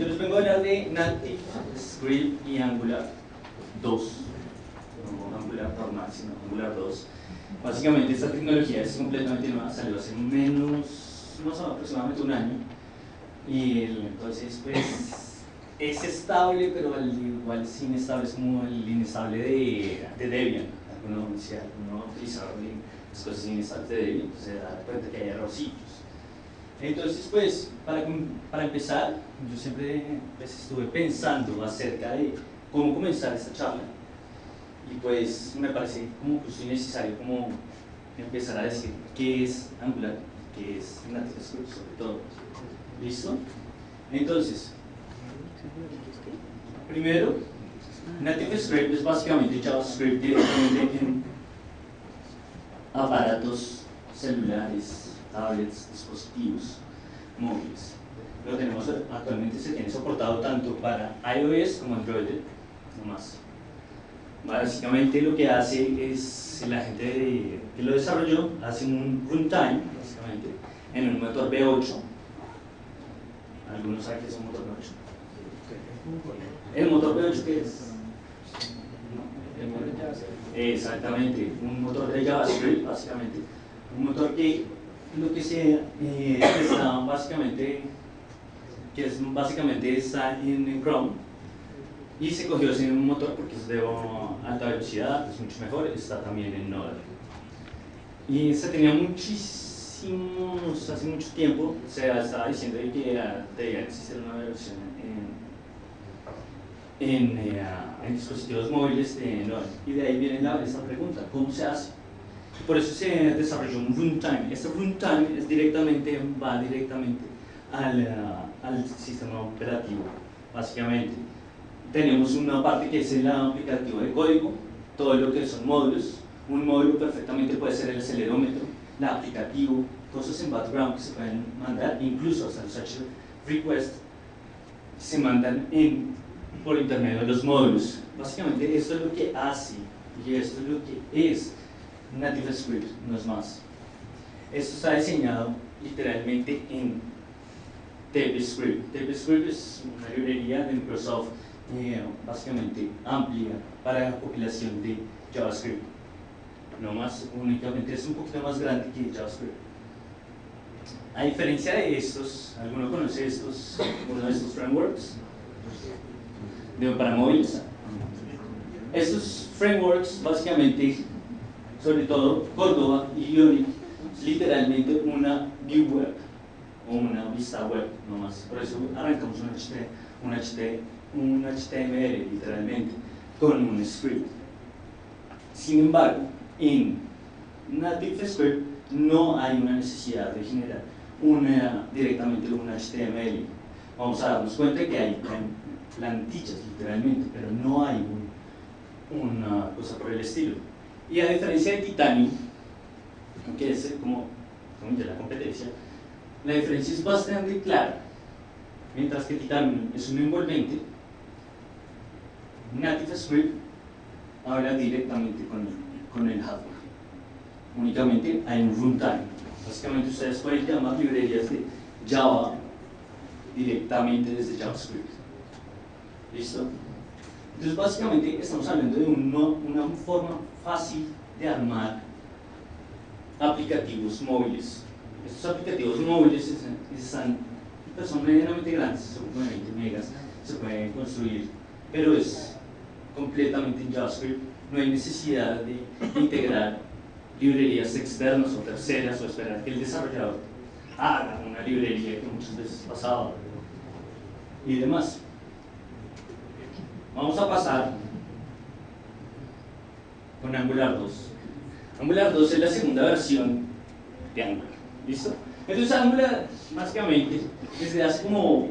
Yo les vengo a hablar de Native, Script y Angular 2. No Angular normal, sino Angular 2. Básicamente esta tecnología es completamente nueva, salió hace aproximadamente un año. Y entonces pues es estable, pero al igual es inestable, es como el inestable de Debian. Si alguno utilizador de las cosas inestables de Debian, pues se da cuenta que hay errorcitos. Entonces, pues, para empezar, yo siempre pues, estuve pensando acerca de cómo comenzar esta charla y pues me parece como justo y necesario como empezar a decir qué es Angular, qué es Native Script sobre todo. ¿Listo? Entonces, primero, Native Script es básicamente JavaScript directamente en aparatos celulares, tablets, dispositivos móviles. Lo tenemos actualmente, se tiene soportado tanto para iOS como Android, no más. Básicamente lo que hace es, la gente que lo desarrolló hace un runtime, básicamente, en un motor V8. ¿Algunos saben qué es un motor V8? ¿El motor V8 qué es? Exactamente, un motor de JavaScript, básicamente. Un motor que lo que se está básicamente, está en Chrome, y se cogió ese motor porque es de alta velocidad, es mucho mejor, está también en Node. Y se tenía muchísimos, hace mucho tiempo, se estaba diciendo que debía existir una versión en dispositivos móviles de Node. Y de ahí viene esta pregunta, ¿cómo se hace? Por eso se desarrolló un runtime. Este runtime va directamente al sistema operativo, básicamente. Tenemos una parte que es el aplicativo de código, todo lo que son módulos. Un módulo perfectamente puede ser el acelerómetro, el aplicativo, cosas en background que se pueden mandar, incluso hasta los HTTP requests se mandan por intermedio de los módulos. Básicamente esto es lo que hace y esto es lo que es Native Script, no es más. Esto está diseñado literalmente en TypeScript. TypeScript es una librería de Microsoft básicamente amplia para la compilación de JavaScript. No más, únicamente es un poquito más grande que JavaScript. A diferencia de estos, ¿alguno conoce uno de estos frameworks para móviles? Estos frameworks básicamente, sobre todo Cordova y Ionic, es literalmente una view web o una vista web, no más. Por eso arrancamos un HTML literalmente con un script. Sin embargo, en Native Script no hay una necesidad de generar directamente un HTML. Vamos a darnos cuenta que hay plantillas literalmente, pero no hay una cosa por el estilo. Y a diferencia de Titanium, que es como ya la competencia, la diferencia es bastante clara. Mientras que Titanium es un envolvente, Native Script habla directamente con el hardware. Únicamente hay un runtime. Básicamente ustedes pueden llamar librerías de Java directamente desde JavaScript. ¿Listo? Entonces básicamente estamos hablando de una forma fácil de armar aplicativos móviles. Estos aplicativos móviles son medianamente grandes, son como 20 megas, se pueden construir, pero es completamente en JavaScript. No hay necesidad de integrar librerías externas o terceras o esperar que el desarrollador haga una librería que muchas veces pasaba y demás. Vamos a pasar con Angular 2. Angular 2 es la segunda versión de Angular. ¿Listo? Entonces Angular, básicamente, desde hace como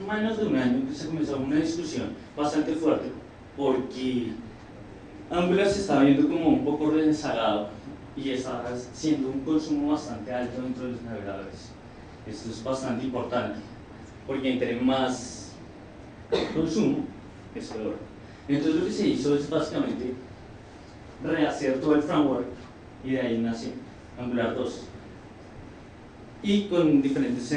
menos de un año que se comenzó una discusión bastante fuerte, porque Angular se está viendo como un poco rezagado y está siendo un consumo bastante alto dentro de los navegadores. Esto es bastante importante, porque entre más consumo, es peor. Entonces lo que se hizo es básicamente rehacer todo el framework y de ahí nace Angular 2. y con diferentes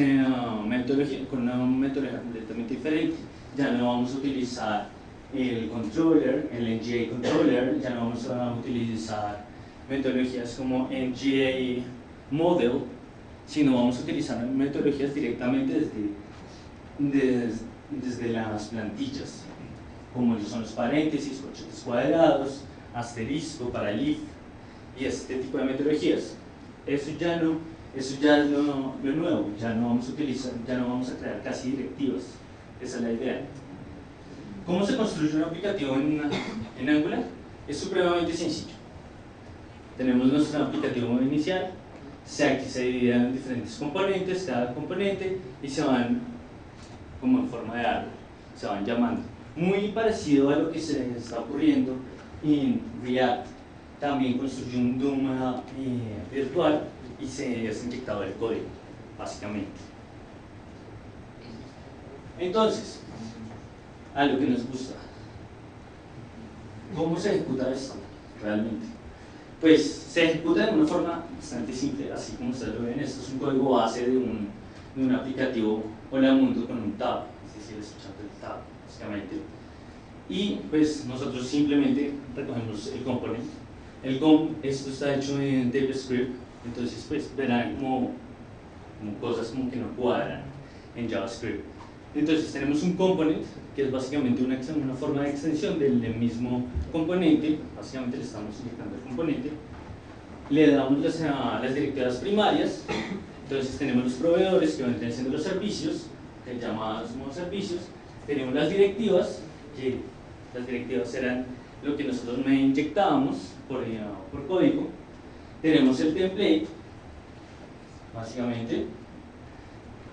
metodologías, con una metodología completamente diferente. Ya no vamos a utilizar el controller, el NGA controller, ya no vamos a utilizar metodologías como NGA model, sino vamos a utilizar metodologías directamente desde las plantillas, como son los paréntesis, corchetes cuadrados, asterisco para el if y este tipo de metodologías. Eso ya es lo nuevo, ya no vamos a utilizar, ya no vamos a crear casi directivas, esa es la idea. ¿Cómo se construye un aplicativo en Angular? Es supremamente sencillo. Tenemos nuestro aplicativo inicial, aquí se divide en diferentes componentes, cada componente, y se van como en forma de árbol, se van llamando. Muy parecido a lo que se está ocurriendo en React. También construye un DOM virtual y se es inyectado el código, básicamente. Entonces, a lo que nos gusta. ¿Cómo se ejecuta esto realmente? Pues se ejecuta de una forma bastante simple, así como ustedes lo ven. Esto es un código base de un aplicativo Hola Mundo con un tab, es decir, escuchando el tab, básicamente. Y pues nosotros simplemente recogemos el component. Esto está hecho en TypeScript, entonces pues verán como cosas como que no cuadran en JavaScript. Entonces tenemos un component, que es básicamente una forma de extensión del mismo componente. Básicamente le estamos inyectando el componente, le damos las directivas primarias. Entonces tenemos los proveedores que van siendo los servicios, llamados como servicios. Tenemos las directivas, que las directivas eran lo que nosotros inyectábamos por código. Tenemos el template, básicamente.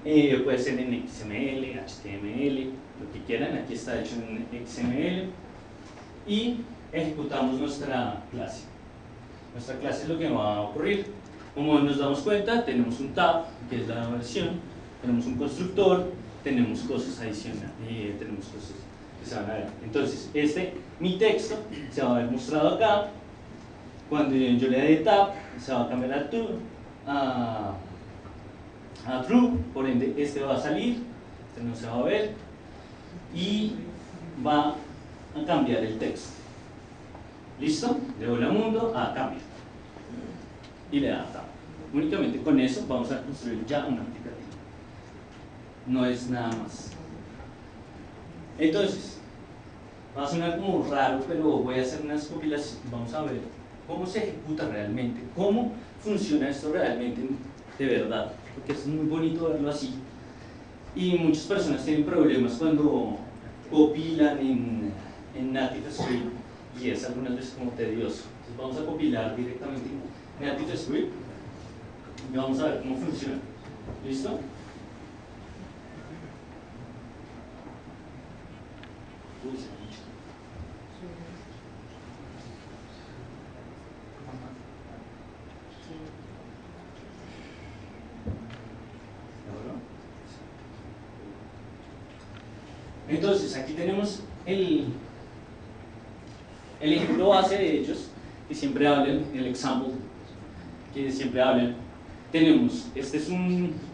Puede ser en XML, HTML, lo que quieran. Aquí está hecho en XML. Y ejecutamos nuestra clase. Nuestra clase es lo que va a ocurrir. Como nos damos cuenta, tenemos un tab, que es la versión, tenemos un constructor, tenemos cosas adicionales, tenemos cosas que se van a ver. Entonces, mi texto se va a ver mostrado acá. Cuando yo le dé tab, se va a cambiar a true, por ende este va a salir, este no se va a ver, y va a cambiar el texto. ¿Listo? De hola mundo a cambio. Y le da tab. Únicamente con eso vamos a construir ya un aplicativo. No es nada más. Entonces, va a sonar como raro, pero voy a hacer unas compilaciones. Vamos a ver cómo se ejecuta realmente, cómo funciona esto realmente de verdad, porque es muy bonito verlo así. Y muchas personas tienen problemas cuando compilan en NativeScript y es algunas veces como tedioso. Entonces vamos a compilar directamente en NativeScript y vamos a ver cómo funciona. ¿Listo? Entonces, aquí tenemos el ejemplo base de ellos, que siempre hablan, el example, que siempre hablan. Tenemos, este es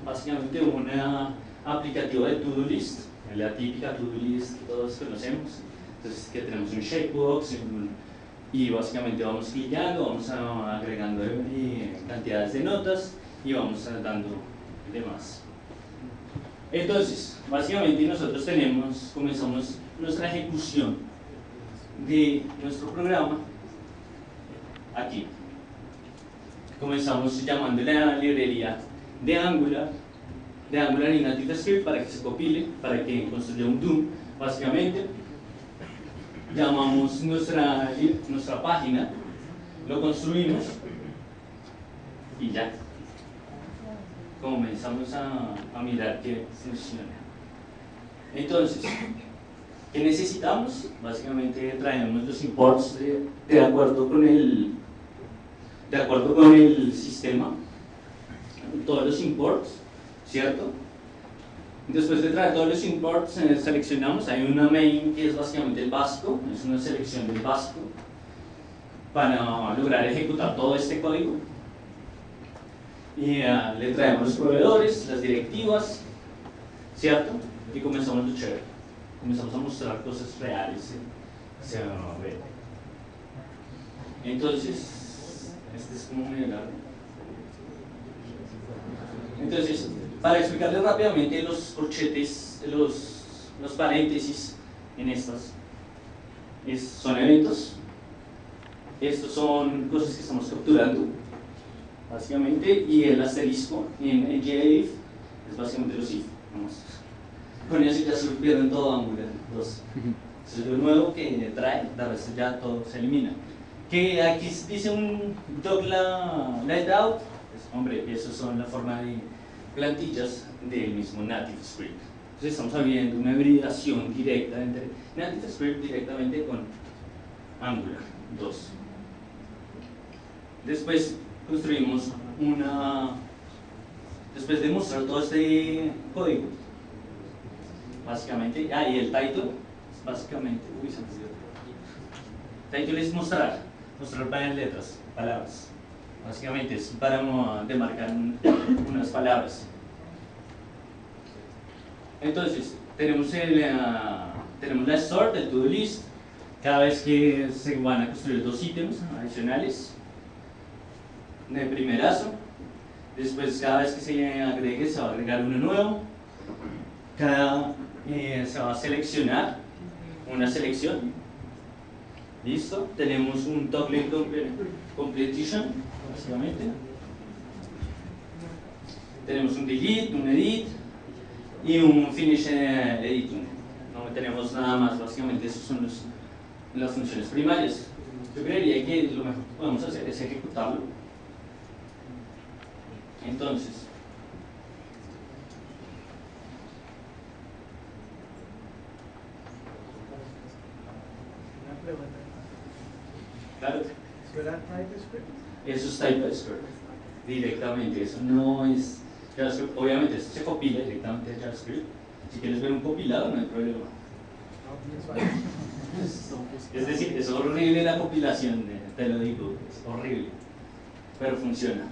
básicamente una aplicativa de to-do list, la típica to-do list que todos conocemos. Entonces, que tenemos un checkbox y básicamente vamos clicando, vamos agregando cantidades de notas y vamos dando demás. Entonces, básicamente nosotros comenzamos nuestra ejecución de nuestro programa aquí. Comenzamos llamando la librería de Angular y NativeScript para que se compile, para que construya un DOM. Básicamente, llamamos nuestra página, lo construimos y ya. Comenzamos a mirar que funciona. Entonces, ¿qué necesitamos? Básicamente traemos los imports de acuerdo con el sistema, todos los imports, ¿cierto? Después de traer todos los imports, seleccionamos, hay una main que es básicamente el básico, es una selección del básico para lograr ejecutar todo este código. y le traemos los proveedores, las directivas, ¿cierto? Y comenzamos lo chévere, comenzamos a mostrar cosas reales, se van a ver. Entonces, este es como muy largo. Entonces, para explicarles rápidamente los corchetes, los paréntesis en estas, son eventos, estos son cosas que estamos capturando, básicamente, y el asterisco en GIF es básicamente los if. Con eso ya se pierden todo Angular 2. Eso es lo nuevo que trae, de resto ya todo se elimina. Que aquí dice un Douglas Layout, pues, hombre, eso son la forma de plantillas del mismo NativeScript. Entonces estamos viendo una hibridación directa entre NativeScript directamente con Angular 2. Después construimos después de mostrar todo este código, básicamente, y el title, básicamente, title es mostrar varias letras, palabras, básicamente es para demarcar unas palabras. Entonces, tenemos la sort, el to-do list, cada vez que se van a construir 2 ítems adicionales, de primerazo. Después, cada vez que se agregue, se va a agregar uno nuevo. Se va a seleccionar una selección. Listo. Tenemos un toggle completion, básicamente. Tenemos un delete, un edit y un finish editing. No tenemos nada más, básicamente esas son las funciones primarias. Yo creería que lo mejor que podemos hacer es ejecutarlo. Entonces, una pregunta. Claro. ¿Eso era TypeScript? Eso es TypeScript, directamente, eso no es JavaScript. Obviamente esto se compila directamente a JavaScript. Si quieres ver un compilado no hay problema. Es decir, es horrible la compilación, te lo digo, es horrible, pero funciona.